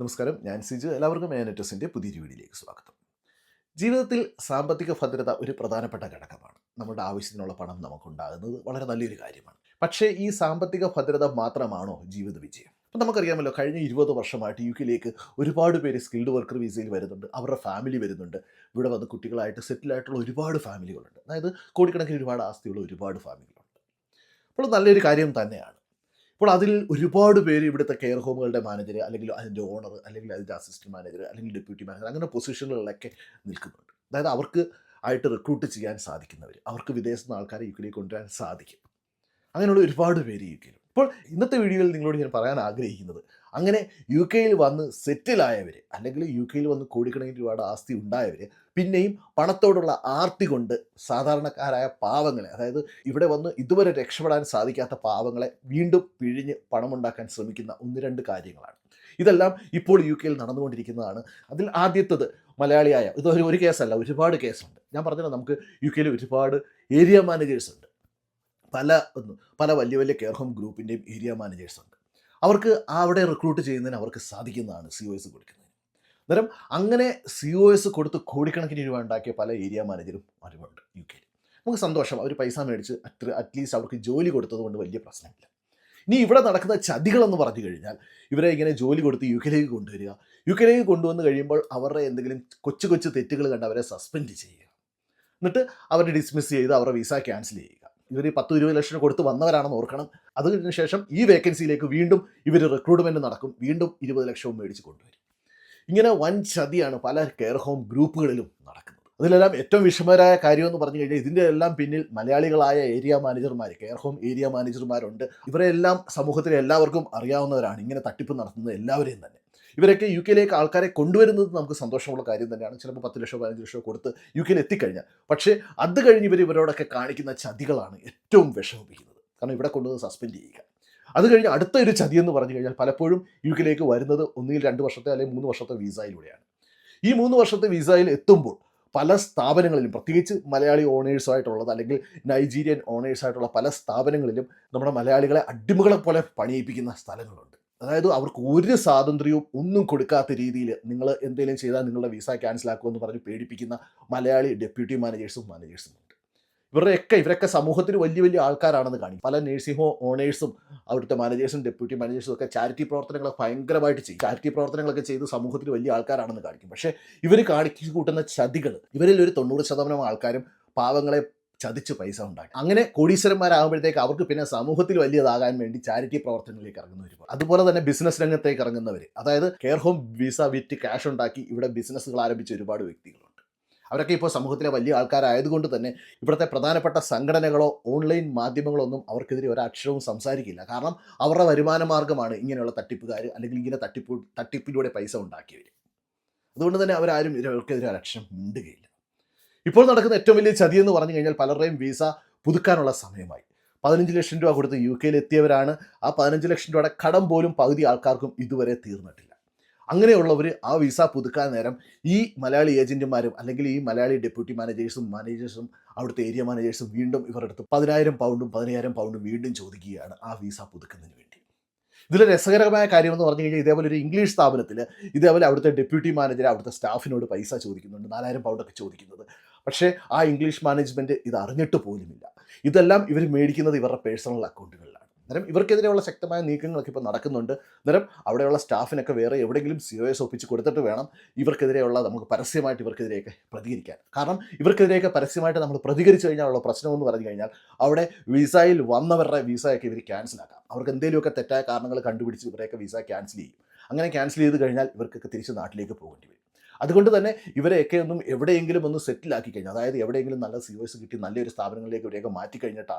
നമസ്കാരം, ഞാൻ സിജു. എല്ലാവർക്കും നെറ്റസിൻ്റെ പുതിയൊരു വീഡിയോയിലേക്ക് സ്വാഗതം. ജീവിതത്തിൽ സാമ്പത്തിക ഭദ്രത ഒരു പ്രധാനപ്പെട്ട ഘടകമാണ്. നമ്മുടെ ആവശ്യത്തിനുള്ള പണം നമുക്കുണ്ടാകുന്നത് വളരെ നല്ലൊരു കാര്യമാണ്. പക്ഷേ ഈ സാമ്പത്തിക ഭദ്രത മാത്രമാണോ ജീവിത വിജയം? ഇപ്പം നമുക്കറിയാമല്ലോ, കഴിഞ്ഞ 20 വർഷമായിട്ട് യുകെയിലേക്ക് ഒരുപാട് പേര് സ്കിൽഡ് വർക്കർ വിസയിൽ വരുന്നുണ്ട്. അവരുടെ ഫാമിലി വരുന്നുണ്ട്. ഇവിടെ വന്ന് കുട്ടികളായിട്ട് സെറ്റിലായിട്ടുള്ള ഒരുപാട് ഫാമിലികളുണ്ട്. അതായത് കോടിക്കണക്കിന് ഒരുപാട് ആസ്തിയുള്ള ഒരുപാട് ഫാമിലികളുണ്ട്. അപ്പോൾ നല്ലൊരു കാര്യം തന്നെയാണ്. അപ്പോൾ അതിൽ ഒരുപാട് പേര് ഇവിടുത്തെ കെയർ ഹോമുകളുടെ മാനേജർ, അല്ലെങ്കിൽ അതിൻ്റെ ഓണർ, അല്ലെങ്കിൽ അതിൻ്റെ അസിസ്റ്റന്റ് മാനേജർ, അല്ലെങ്കിൽ ഡെപ്യൂട്ടി മാനേജർ, അങ്ങനെ പൊസിഷനുകളിലൊക്കെ നിൽക്കുന്നുണ്ട്. അതായത് അവർക്ക് ആയിട്ട് റിക്രൂട്ട് ചെയ്യാൻ സാധിക്കുന്നവർ, അവർക്ക് വിദേശത്ത് നിന്ന് ആൾക്കാരെ യുകെയിലേക്ക് കൊണ്ടുവരാൻ സാധിക്കും. അങ്ങനെയുള്ള ഒരുപാട് പേര് യു കെയിലുണ്ട്. അപ്പോൾ ഇന്നത്തെ വീഡിയോയിൽ നിങ്ങളോട് ഞാൻ പറയാൻ ആഗ്രഹിക്കുന്നത്, അങ്ങനെ യു കെയിൽ വന്ന് സെറ്റിലായവർ, അല്ലെങ്കിൽ യു കെയിൽ വന്ന് കോടിക്കണക്കിന് രൂപയുടെ ആസ്തി ഉണ്ടായവർ, പിന്നെയും പണത്തോടുള്ള ആർത്തി കൊണ്ട് സാധാരണക്കാരായ പാവങ്ങളെ, അതായത് ഇവിടെ വന്ന് ഇതുവരെ രക്ഷപ്പെടാൻ സാധിക്കാത്ത പാവങ്ങളെ വീണ്ടും പിഴിഞ്ഞ് പണമുണ്ടാക്കാൻ ശ്രമിക്കുന്ന ഒന്ന് രണ്ട് കാര്യങ്ങളാണ്. ഇതെല്ലാം ഇപ്പോൾ യു കെയിൽ നടന്നുകൊണ്ടിരിക്കുന്നതാണ്. അതിൽ ആദ്യത്തത് മലയാളിയായ, ഒരു കേസല്ല, ഒരുപാട് കേസുണ്ട്. ഞാൻ പറഞ്ഞല്ലോ, നമുക്ക് യു കെയിൽ ഒരുപാട് ഏരിയ മാനേജേഴ്സ് ഉണ്ട്. പല പല വലിയ വലിയ കെയർ ഹോം ഗ്രൂപ്പിൻ്റെയും ഏരിയ മാനേജേഴ്സ് ഉണ്ട്. അവർക്ക് അവിടെ റിക്രൂട്ട് ചെയ്യുന്നതിന് അവർക്ക് സാധിക്കുന്നതാണ് COS കൊടുക്കുന്നത്. അന്നേരം അങ്ങനെ COS കൊടുത്ത് കോടിക്കണക്കിന് രൂപ ഉണ്ടാക്കിയ പല ഏരിയ മാനേജരും അറിവുണ്ട് യു കെയിൽ. നമുക്ക് സന്തോഷം, അവർ പൈസ മേടിച്ച് അറ്റ്ലീസ്റ്റ് അവർക്ക് ജോലി കൊടുത്തത് കൊണ്ട് വലിയ പ്രശ്നമില്ല. ഇനി ഇവിടെ നടക്കുന്ന ചതികളെന്ന് പറഞ്ഞു കഴിഞ്ഞാൽ, ഇവരെ ഇങ്ങനെ ജോലി കൊടുത്ത് യു കെയിലേക്ക് കൊണ്ടുവരിക, യു കെയിലേക്ക് കൊണ്ടുവന്ന് കഴിയുമ്പോൾ അവരുടെ എന്തെങ്കിലും കൊച്ചു കൊച്ചു തെറ്റുകൾ കണ്ട് അവരെ സസ്പെൻഡ് ചെയ്യുക, എന്നിട്ട് അവരെ ഡിസ്മിസ് ചെയ്ത് അവരുടെ വിസ ക്യാൻസൽ ചെയ്യുക. ഇവർ 10-20 ലക്ഷം കൊടുത്ത് വന്നവരാണെന്ന് ഓർക്കണം. അതിന് ശേഷം ഈ വേക്കൻസിയിലേക്ക് വീണ്ടും ഇവർ റിക്രൂട്ട്മെൻറ്റ് നടക്കും, വീണ്ടും 20 ലക്ഷവും മേടിച്ച് കൊണ്ടുവരും. ഇങ്ങനെ വൻ ചതിയാണ് പല കെയർ ഹോം ഗ്രൂപ്പുകളിലും നടക്കുന്നത്. അതിലെല്ലാം ഏറ്റവും വിഷമകരമായ കാര്യമെന്ന് പറഞ്ഞു കഴിഞ്ഞാൽ, ഇതിൻ്റെ എല്ലാം പിന്നിൽ മലയാളികളായ ഏരിയ മാനേജർമാർ, കെയർ ഹോം ഏരിയ മാനേജർമാരുണ്ട്. ഇവരെല്ലാം സമൂഹത്തിലെ എല്ലാവർക്കും അറിയാവുന്നവരാണ്, ഇങ്ങനെ തട്ടിപ്പ് നടത്തുന്നത് എല്ലാവരെയും തന്നെ. ഇവരൊക്കെ യു കെയിലേക്ക് ആൾക്കാരെ കൊണ്ടുവരുന്നത് നമുക്ക് സന്തോഷമുള്ള കാര്യം തന്നെയാണ്. ചിലപ്പോൾ 10 ലക്ഷമോ 15 ലക്ഷമോ കൊടുത്ത് യു കെയിൽ എത്തിക്കഴിഞ്ഞാൽ. പക്ഷേ അത് കഴിഞ്ഞ് ഇവരോടൊക്കെ കാണിക്കുന്ന ചതികളാണ് ഏറ്റവും വിഷമിപ്പിക്കുന്നത്. കാരണം ഇവിടെ കൊണ്ടുവന്ന് സസ്പെൻഡ് ചെയ്യുക. അത് കഴിഞ്ഞ് അടുത്ത ഒരു ചതി എന്ന് പറഞ്ഞു കഴിഞ്ഞാൽ, പലപ്പോഴും യു കെയിലേക്ക് വരുന്നത് ഒന്നുകിൽ 2 വർഷത്തെ അല്ലെങ്കിൽ 3 വർഷത്തെ വിസയിലൂടെയാണ്. ഈ 3 വർഷത്തെ വിസയിൽ എത്തുമ്പോൾ പല സ്ഥാപനങ്ങളിലും, പ്രത്യേകിച്ച് മലയാളി ഓണേഴ്സായിട്ടുള്ളത് അല്ലെങ്കിൽ നൈജീരിയൻ ഓണേഴ്സായിട്ടുള്ള പല സ്ഥാപനങ്ങളിലും നമ്മുടെ മലയാളികളെ അടിമകളെ പോലെ പണിയിപ്പിക്കുന്ന സ്ഥലങ്ങളുണ്ട്. അതായത് അവർക്ക് ഒരു സ്വാതന്ത്ര്യവും ഒന്നും കൊടുക്കാത്ത രീതിയിൽ, നിങ്ങൾ എന്തെങ്കിലും ചെയ്താൽ നിങ്ങളുടെ വിസ ക്യാൻസൽ ആക്കുമെന്ന് പറഞ്ഞ് പേടിപ്പിക്കുന്ന മലയാളി ഡെപ്യൂട്ടി മാനേജേഴ്സും ഉണ്ട്. ഇവരൊക്കെ സമൂഹത്തിന് വലിയ വലിയ ആൾക്കാരാണെന്ന് കാണിക്കും. പല നേഴ്സിംഗ് ഹോം ഓണേഴ്സും അവിടുത്തെ മാനേജേഴ്സും ഡെപ്യൂട്ടി മാനേജേഴ്സും ഒക്കെ ചാരിറ്റി പ്രവർത്തനങ്ങൾ ഭയങ്കരമായിട്ട് ചെയ്യും. ചാരിറ്റി പ്രവർത്തനങ്ങളൊക്കെ ചെയ്ത് സമൂഹത്തിന് വലിയ ആൾക്കാരാണെന്ന് കാണിക്കും. പക്ഷേ ഇവർ കാണിച്ചു കൂട്ടുന്ന ചതികൾ, ഇവരിൽ ഒരു 90% ആൾക്കാരും പാവങ്ങളെ ചതിച്ച് പൈസ ഉണ്ടാക്കി. അങ്ങനെ കോടീശ്വരന്മാരാകുമ്പോഴത്തേക്ക് അവർക്ക് പിന്നെ സമൂഹത്തിൽ വലിയതാകാൻ വേണ്ടി ചാരിറ്റി പ്രവർത്തനങ്ങളിലേക്ക് ഇറങ്ങുന്നവർ, അതുപോലെ തന്നെ ബിസിനസ് രംഗത്തേക്ക് ഇറങ്ങുന്നവർ, അതായത് കെയർ ഹോം വിസ വിറ്റ് ക്യാഷ് ഉണ്ടാക്കി ഇവിടെ ബിസിനസ്സുകൾ ആരംഭിച്ച ഒരുപാട് വ്യക്തികളുണ്ട്. അവരൊക്കെ ഇപ്പോൾ സമൂഹത്തിലെ വലിയ ആൾക്കാരായതുകൊണ്ട് തന്നെ ഇവിടുത്തെ പ്രധാനപ്പെട്ട സംഘടനകളോ ഓൺലൈൻ മാധ്യമങ്ങളോ ഒന്നും അവർക്കെതിരെ ഒരക്ഷരവും സംസാരിക്കില്ല. കാരണം അവരുടെ വരുമാന മാർഗ്ഗമാണ് ഇങ്ങനെയുള്ള തട്ടിപ്പുകാർ, അല്ലെങ്കിൽ ഇങ്ങനെ തട്ടിപ്പിലൂടെ പൈസ ഉണ്ടാക്കിയവർ. അതുകൊണ്ട് തന്നെ അവരാരും ഇവർക്കെതിരെ ഒരക്ഷരം മിണ്ടുകയില്ല. ഇപ്പോൾ നടക്കുന്ന ഏറ്റവും വലിയ ചതി എന്ന് പറഞ്ഞു കഴിഞ്ഞാൽ, പലരുടെയും വിസ പുതുക്കാനുള്ള സമയമായി. 15 ലക്ഷം രൂപ കൊടുത്ത് യു കെയിൽ എത്തിയവരാണ്. ആ 15 ലക്ഷം രൂപയുടെ കടം പോലും പകുതി ആൾക്കാർക്കും ഇതുവരെ തീർന്നിട്ടില്ല. അങ്ങനെയുള്ളവർ ആ വിസ പുതുക്കാൻ നേരം ഈ മലയാളി ഏജന്റുമാരും, അല്ലെങ്കിൽ ഈ മലയാളി ഡെപ്യൂട്ടി മാനേജേഴ്സും അവിടുത്തെ ഏരിയ മാനേജേഴ്സും വീണ്ടും ഇവരുടെ അടുത്ത് 10,000 പൗണ്ടും വീണ്ടും ചോദിക്കുകയാണ് ആ വിസ പുതുക്കുന്നതിന് വേണ്ടി. ഇതിൽ രസകരമായ കാര്യം എന്ന് പറഞ്ഞു കഴിഞ്ഞാൽ, ഇതേപോലെ ഒരു ഇംഗ്ലീഷ് സ്ഥാപനത്തിൽ ഇതേപോലെ അവിടുത്തെ ഡെപ്യൂട്ടി മാനേജർ അവിടുത്തെ സ്റ്റാഫിനോട് പൈസ ചോദിക്കുന്നുണ്ട്, 4,000 പൗണ്ടൊക്കെ ചോദിക്കുന്നത്. പക്ഷേ ആ ഇംഗ്ലീഷ് മാനേജ്മെൻറ്റ് ഇത് അറിഞ്ഞിട്ട് പോലുമില്ല. ഇതെല്ലാം ഇവർ മേടിക്കുന്നത് ഇവരുടെ പേഴ്സണൽ അക്കൗണ്ടുകളിലാണ്. അന്നേരം ഇവർക്കെതിരെയുള്ള ശക്തമായ നീക്കങ്ങളൊക്കെ ഇപ്പോൾ നടക്കുന്നുണ്ട്. അന്നേരം അവിടെയുള്ള സ്റ്റാഫിനൊക്കെ വേറെ എവിടെയെങ്കിലും COS ഒപ്പിച്ച് കൊടുത്തിട്ട് വേണം ഇവർക്കെതിരെയുള്ള, നമുക്ക് പരസ്യമായിട്ട് ഇവർക്കെതിരെയൊക്കെ പ്രതികരിക്കാൻ. കാരണം ഇവർക്കെതിരെയൊക്കെ പരസ്യമായിട്ട് നമ്മൾ പ്രതികരിച്ചു കഴിഞ്ഞാലുള്ള പ്രശ്നമെന്ന് പറഞ്ഞു കഴിഞ്ഞാൽ, അവിടെ വിസയിൽ വന്നവരുടെ വിസയൊക്കെ ഇവർ ക്യാൻസലാക്കാം. അവർക്ക് എന്തെങ്കിലുമൊക്കെ തെറ്റായ കാരണങ്ങൾ കണ്ടുപിടിച്ച് ഇവരെയൊക്കെ വിസ ക്യാൻസൽ ചെയ്യും. അങ്ങനെ ക്യാൻസൽ ചെയ്ത് കഴിഞ്ഞാൽ ഇവർക്കൊക്കെ തിരിച്ച് നാട്ടിലേക്ക് പോകേണ്ടി വരും. അതുകൊണ്ട് തന്നെ ഇവരെയൊക്കെ ഒന്നും എവിടെയെങ്കിലും ഒന്ന് സെറ്റിലാക്കി കഴിഞ്ഞാൽ, അതായത് എവിടെയെങ്കിലും നല്ല COS കിട്ടി നല്ലൊരു സ്ഥാപനങ്ങളിലേക്ക് ഇവരെയൊക്കെ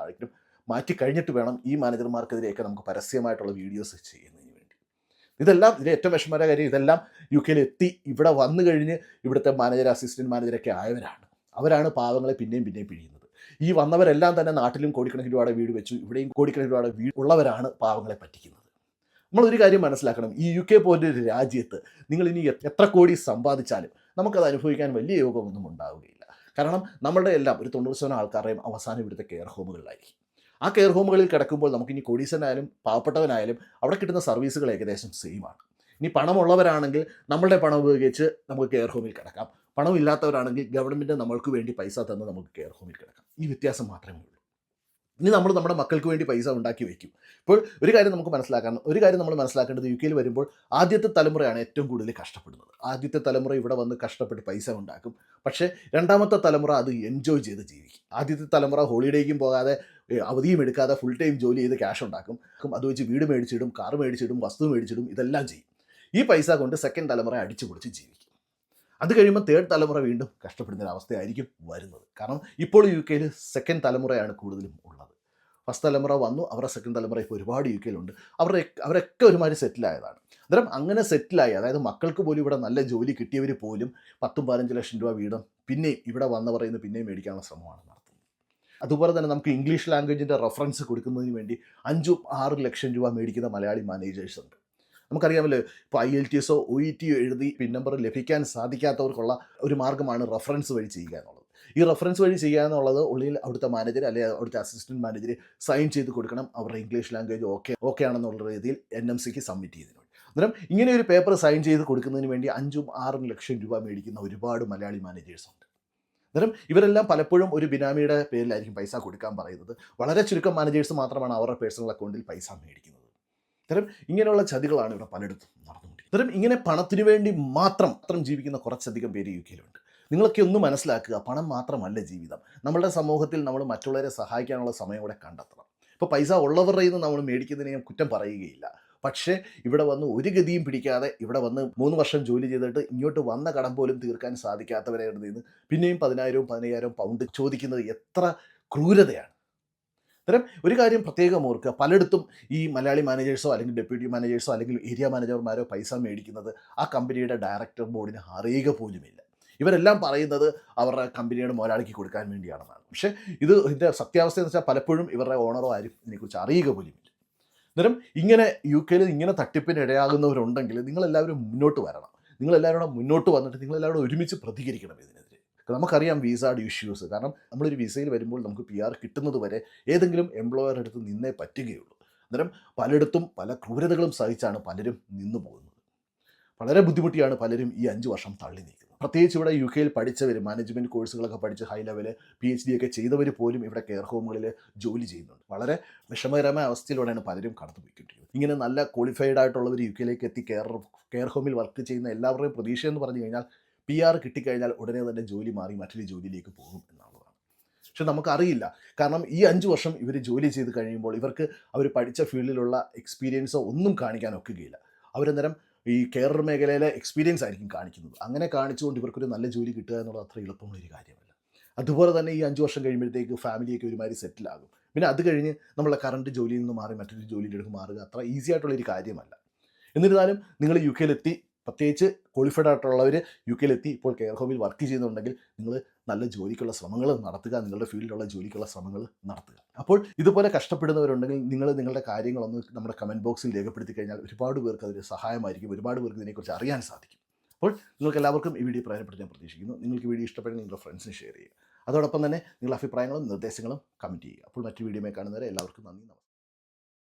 മാറ്റിക്കഴിഞ്ഞിട്ട് വേണം ഈ മാനേജർമാർക്കെതിരെയൊക്കെ നമുക്ക് പരസ്യമായിട്ടുള്ള വീഡിയോസ് ചെയ്യുന്നതിന് വേണ്ടി. ഇതിൽ ഏറ്റവും വിഷമകരമായ കാര്യം, ഇതെല്ലാം യു കെയിൽ എത്തി ഇവിടെ വന്നു കഴിഞ്ഞ് ഇവിടുത്തെ മാനേജർ, അസിസ്റ്റന്റ് മാനേജരൊക്കെ ആയവരാണ്. അവരാണ് പാവങ്ങളെ പിന്നെയും പിഴിയുന്നത്. ഈ വന്നവരെല്ലാം തന്നെ നാട്ടിലും കോടിക്കണക്കിന് രൂപയുടെ വീട് വെച്ചു, ഇവിടെയും കോടിക്കണക്കിന് രൂപയുടെ വീട് ഉള്ളവരാണ് പാവങ്ങളെ പറ്റിക്കുന്നത്. നമ്മളൊരു കാര്യം മനസ്സിലാക്കണം, ഈ യു കെ പോലൊരു രാജ്യത്ത് നിങ്ങൾ ഇനി എത്ര കോടി സമ്പാദിച്ചാലും നമുക്കത് അനുഭവിക്കാൻ വലിയ യോഗമൊന്നും ഉണ്ടാവുകയില്ല. കാരണം നമ്മളുടെ എല്ലാം ഒരു 90% ആൾക്കാരുടെയും അവസാനം ഇവിടുത്തെ കെയർ ഹോമുകളിലായിരിക്കും. ആ കെയർ ഹോമുകളിൽ കിടക്കുമ്പോൾ നമുക്കിനി കോടീശ്വരനായാലും പാവപ്പെട്ടവനായാലും അവിടെ കിട്ടുന്ന സർവീസുകൾ ഏകദേശം സെയിമാണ്. ഇനി പണമുള്ളവരാണെങ്കിൽ നമ്മളുടെ പണം ഉപയോഗിച്ച് നമുക്ക് കെയർ ഹോമിൽ കിടക്കാം. പണമില്ലാത്തവരാണെങ്കിൽ ഗവൺമെൻറ് നമ്മൾക്ക് വേണ്ടി പൈസ തന്ന് നമുക്ക് കെയർ ഹോമിൽ കിടക്കാം. ഈ വ്യത്യാസം മാത്രമേ ഉള്ളൂ. ഇനി നമ്മൾ നമ്മുടെ മക്കൾക്ക് വേണ്ടി പൈസ ഉണ്ടാക്കി വയ്ക്കും. ഇപ്പോൾ ഒരു കാര്യം നമ്മൾ മനസ്സിലാക്കേണ്ടത് യുകെയിൽ വരുമ്പോൾ ആദ്യത്തെ തലമുറയാണ് ഏറ്റവും കൂടുതൽ കഷ്ടപ്പെടുന്നത്. ആദ്യത്തെ തലമുറ ഇവിടെ വന്ന് കഷ്ടപ്പെട്ട് പൈസ ഉണ്ടാക്കും. പക്ഷേ രണ്ടാമത്തെ തലമുറ അത് എൻജോയ് ചെയ്ത് ജീവിക്കും. ആദ്യത്തെ തലമുറ ഹോളിഡേക്കും പോകാതെ അവധിയും എടുക്കാതെ ഫുൾ ടൈം ജോലി ചെയ്ത് ക്യാഷ് ഉണ്ടാക്കും. അത് വെച്ച് വീട് മേടിച്ചിടും, കാർ മേടിച്ചിടും, വസ്തു മേടിച്ചിടും, ഇതെല്ലാം ചെയ്യും. ഈ പൈസ കൊണ്ട് സെക്കൻഡ് തലമുറ അടിച്ചു പൊളിച്ച് ജീവിക്കും. അത് കഴിയുമ്പോൾ തേർഡ് തലമുറ വീണ്ടും കഷ്ടപ്പെടുന്ന ഒരു അവസ്ഥയായിരിക്കും വരുന്നത്. കാരണം ഇപ്പോൾ യു കെയിൽ സെക്കൻഡ് തലമുറയാണ് കൂടുതലും ഉള്ളത്. ഫസ്റ്റ് തലമുറ വന്നു, അവരുടെ സെക്കൻഡ് തലമുറ ഇപ്പോൾ ഒരുപാട് യു കെയിലുണ്ട്. അവരൊക്കെ ഒരുമാതിരി സെറ്റിലായതാണ്. അന്നേരം അങ്ങനെ സെറ്റിലായി, അതായത് മക്കൾക്ക് പോലും ഇവിടെ നല്ല ജോലി കിട്ടിയവർ പോലും 10-15 ലക്ഷം രൂപ വീതം പിന്നെയും ഇവിടെ വന്നവർ ഇന്ന് പിന്നെയും മേടിക്കാനുള്ള ശ്രമമാണ് നടത്തുന്നത്. അതുപോലെ തന്നെ നമുക്ക് ഇംഗ്ലീഷ് ലാംഗ്വേജിൻ്റെ റെഫറൻസ് കൊടുക്കുന്നതിന് വേണ്ടി 5-6 ലക്ഷം രൂപ മേടിക്കുന്ന മലയാളി മാനേജേഴ്സ് ഉണ്ട്. നമുക്കറിയാമല്ലോ, ഇപ്പോൾ IELTS OET എഴുതി പിൻ നമ്പർ ലഭിക്കാൻ സാധിക്കാത്തവർക്കുള്ള ഒരു മാർഗ്ഗമാണ് റെഫറൻസ് വഴി ചെയ്യുക എന്നുള്ളത്. ഈ റെഫറൻസ് വഴി ചെയ്യുക എന്നുള്ളത് ഉള്ളിൽ അവിടുത്തെ മാനേജർ അല്ലെങ്കിൽ അവിടുത്തെ അസിസ്റ്റൻറ്റ് മാനേജർ സൈൻ ചെയ്ത് കൊടുക്കണം. അവരുടെ ഇംഗ്ലീഷ് ലാംഗ്വേജ് ഓക്കെ ആണെന്നുള്ള രീതിയിൽ NMCക്ക് സബ്മിറ്റ് ചെയ്തതിന് വേണ്ടി. അന്നേരം ഇങ്ങനെ ഒരു പേപ്പർ സൈൻ ചെയ്ത് കൊടുക്കുന്നതിന് വേണ്ടി 5-6 ലക്ഷം രൂപ മേടിക്കുന്ന ഒരുപാട് മലയാളി മാനേജേഴ്സ് ഉണ്ട്. അന്നേരം ഇവരെല്ലാം പലപ്പോഴും ഒരു ബിനാമിയുടെ പേരിലായിരിക്കും പൈസ കൊടുക്കാൻ പറയുന്നത്. വളരെ ചുരുക്കം മാനേജേഴ്സ് മാത്രമാണ് അവരുടെ പേഴ്സണൽ അക്കൗണ്ടിൽ പൈസ മേടിക്കുന്നത്. ഇത്തരം ഇങ്ങനെയുള്ള ചതികളാണ് ഇവിടെ പലയിടത്തും നടന്നുകൊണ്ടിരിക്കുന്നത്. ഇത്തരം ഇങ്ങനെ പണത്തിന് വേണ്ടി മാത്രം ജീവിക്കുന്ന കുറച്ചധികം പേര് യു കെയിലുണ്ട്. നിങ്ങളൊക്കെ ഒന്ന് മനസ്സിലാക്കുക, പണം മാത്രമല്ല ജീവിതം. നമ്മളുടെ സമൂഹത്തിൽ നമ്മൾ മറ്റുള്ളവരെ സഹായിക്കാനുള്ള സമയം കൂടെ കണ്ടെത്തണം. ഇപ്പോൾ പൈസ ഉള്ളവരുടെ നിന്ന് നമ്മൾ മേടിക്കുന്നതിനെ ഞാൻ കുറ്റം പറയുകയില്ല. പക്ഷേ ഇവിടെ വന്ന് ഒരു ഗതിയും പിടിക്കാതെ ഇവിടെ വന്ന് 3 വർഷം ജോലി ചെയ്തിട്ട് ഇങ്ങോട്ട് വന്ന കടം പോലും തീർക്കാൻ സാധിക്കാത്തവരുടെ നിന്ന് പിന്നെയും 10,000-15,000 പൗണ്ട് ചോദിക്കുന്നത് എത്ര ക്രൂരതയാണ്. അത്തരം ഒരു കാര്യം പ്രത്യേകം ഓർക്കുക, പലയിടത്തും ഈ മലയാളി മാനേജേഴ്സോ അല്ലെങ്കിൽ ഡെപ്യൂട്ടി മാനേജേഴ്സോ അല്ലെങ്കിൽ ഏരിയ മാനേജർമാരോ പൈസ മേടിക്കുന്നത് ആ കമ്പനിയുടെ ഡയറക്ടർ ബോർഡിന് അറിയുക പോലുമില്ല. ഇവരെല്ലാം പറയുന്നത് അവരുടെ കമ്പനിയുടെ മുതലാളിക്ക് കൊടുക്കാൻ വേണ്ടിയാണെന്നാണ്. പക്ഷേ ഇതിൻ്റെ സത്യാവസ്ഥ എന്ന് വെച്ചാൽ പലപ്പോഴും ഇവരുടെ ഓണറോ ആരും ഇതിനെക്കുറിച്ച് അറിയുക പോലുമില്ല. അന്നേരം ഇങ്ങനെ യു കെയിൽ ഇങ്ങനെ തട്ടിപ്പിന് ഇടയാകുന്നവരുണ്ടെങ്കിൽ നിങ്ങളെല്ലാവരും മുന്നോട്ട് വരണം. നിങ്ങളെല്ലാവരും മുന്നോട്ട് വന്നിട്ട് നിങ്ങളെല്ലാവരും ഒരുമിച്ച് പ്രതികരിക്കണം ഇതിനെതിരെ. നമുക്കറിയാം വിസയുടെ ഇഷ്യൂസ്. കാരണം നമ്മളൊരു വിസയിൽ വരുമ്പോൾ നമുക്ക് PR കിട്ടുന്നത് വരെ ഏതെങ്കിലും എംപ്ലോയർ അടുത്ത് നിന്നേ പറ്റുകയുള്ളൂ. അന്നേരം പലയിടത്തും പല ക്രൂരതകളും സഹിച്ചാണ് പലരും നിന്നു പോകുന്നത്. വളരെ ബുദ്ധിമുട്ടിയാണ് പലരും ഈ 5 വർഷം തള്ളി നീക്കുന്നത്. പ്രത്യേകിച്ച് ഇവിടെ യു കെയിൽ പഠിച്ചവർ, മാനേജ്മെൻറ്റ് കോഴ്സുകളൊക്കെ പഠിച്ച് ഹൈ ലെവൽ PhD ഒക്കെ ചെയ്തവർ പോലും ഇവിടെ കെയർ ഹോമുകളിൽ ജോലി ചെയ്യുന്നുണ്ട്. വളരെ വിഷമകരമായ അവസ്ഥയിലൂടെയാണ് പലരും കടന്നുപോയിക്കൊണ്ടിരിക്കുന്നത്. ഇങ്ങനെ നല്ല ക്വാളിഫൈഡ് ആയിട്ടുള്ളവർ യു കെയിലേക്ക് എത്തി കെയർ ഹോമിൽ വർക്ക് ചെയ്യുന്ന എല്ലാവരുടെയും പ്രതീക്ഷ എന്ന് പറഞ്ഞു കഴിഞ്ഞാൽ PR കിട്ടിക്കഴിഞ്ഞാൽ ഉടനെ തന്നെ ജോലി മാറി മറ്റൊരു ജോലിയിലേക്ക് പോകും എന്നുള്ളതാണ്. പക്ഷെ നമുക്കറിയില്ല. കാരണം ഈ 5 വർഷം ഇവർ ജോലി ചെയ്ത് കഴിയുമ്പോൾ ഇവർക്ക് അവർ പഠിച്ച ഫീൽഡിലുള്ള എക്സ്പീരിയൻസോ ഒന്നും കാണിക്കാൻ ഒക്കുകയില്ല. അവരന്നേരം ഈ കെയർ മേഖലയിലെ എക്സ്പീരിയൻസ് ആയിരിക്കും കാണിക്കുന്നത്. അങ്ങനെ കാണിച്ചുകൊണ്ട് ഇവർക്കൊരു നല്ല ജോലി കിട്ടുക എന്നുള്ളത് അത്ര എളുപ്പമുള്ളൊരു കാര്യമല്ല. അതുപോലെ തന്നെ ഈ 5 വർഷം കഴിയുമ്പോഴത്തേക്ക് ഫാമിലിയൊക്കെ ഒരുമാതിരി സെറ്റിലാകും. പിന്നെ അത് കഴിഞ്ഞ് നമ്മളെ കറണ്ട് ജോലിയിൽ നിന്ന് മാറി മറ്റൊരു ജോലിയിലേക്ക് മാറുക അത്ര ഈസി ആയിട്ടുള്ളൊരു കാര്യമല്ല. എന്നിരുന്നാലും നിങ്ങൾ യു കെയിലെത്തി, പ്രത്യേകിച്ച് ക്വാളിഫൈഡ് ആയിട്ടുള്ളവർ യു കെയിലെത്തി ഇപ്പോൾ കെയർ ഹോമിൽ വർക്ക് ചെയ്യുന്നുണ്ടെങ്കിൽ നിങ്ങൾ നല്ല ജോലിക്കുള്ള ശ്രമങ്ങൾ നടത്തുക, നിങ്ങളുടെ ഫീൽഡിലുള്ള ജോലിക്കുള്ള ശ്രമങ്ങൾ നടത്തുക. അപ്പോൾ ഇതുപോലെ കഷ്ടപ്പെടുന്നവരുണ്ടെങ്കിൽ നിങ്ങൾ നിങ്ങളുടെ കാര്യങ്ങളൊന്ന് നമ്മുടെ കമൻറ്റ് ബോക്സിൽ രേഖപ്പെടുത്തി കഴിഞ്ഞാൽ ഒരുപാട് പേർക്ക് അതൊരു സഹായമായിരിക്കും. ഒരുപാട് പേർക്ക് ഇതിനെക്കുറിച്ച് അറിയാൻ സാധിക്കും. അപ്പോൾ നിങ്ങൾക്ക് എല്ലാവർക്കും ഈ വീഡിയോ പ്രയോജനപ്പെടുത്താൻ പ്രതീക്ഷിക്കുന്നു. നിങ്ങൾക്ക് വീഡിയോ ഇഷ്ടപ്പെടുന്ന നിങ്ങളുടെ ഫ്രണ്ട്സിന് ഷെയർ ചെയ്യുക. അതോടൊപ്പം തന്നെ നിങ്ങളുടെ അഭിപ്രായങ്ങളും നിർദ്ദേശങ്ങളും കമൻറ്റ് ചെയ്യുക. അപ്പോൾ മറ്റു വീഡിയോയിൽ കാണുന്നവരെ എല്ലാവർക്കും നന്ദി.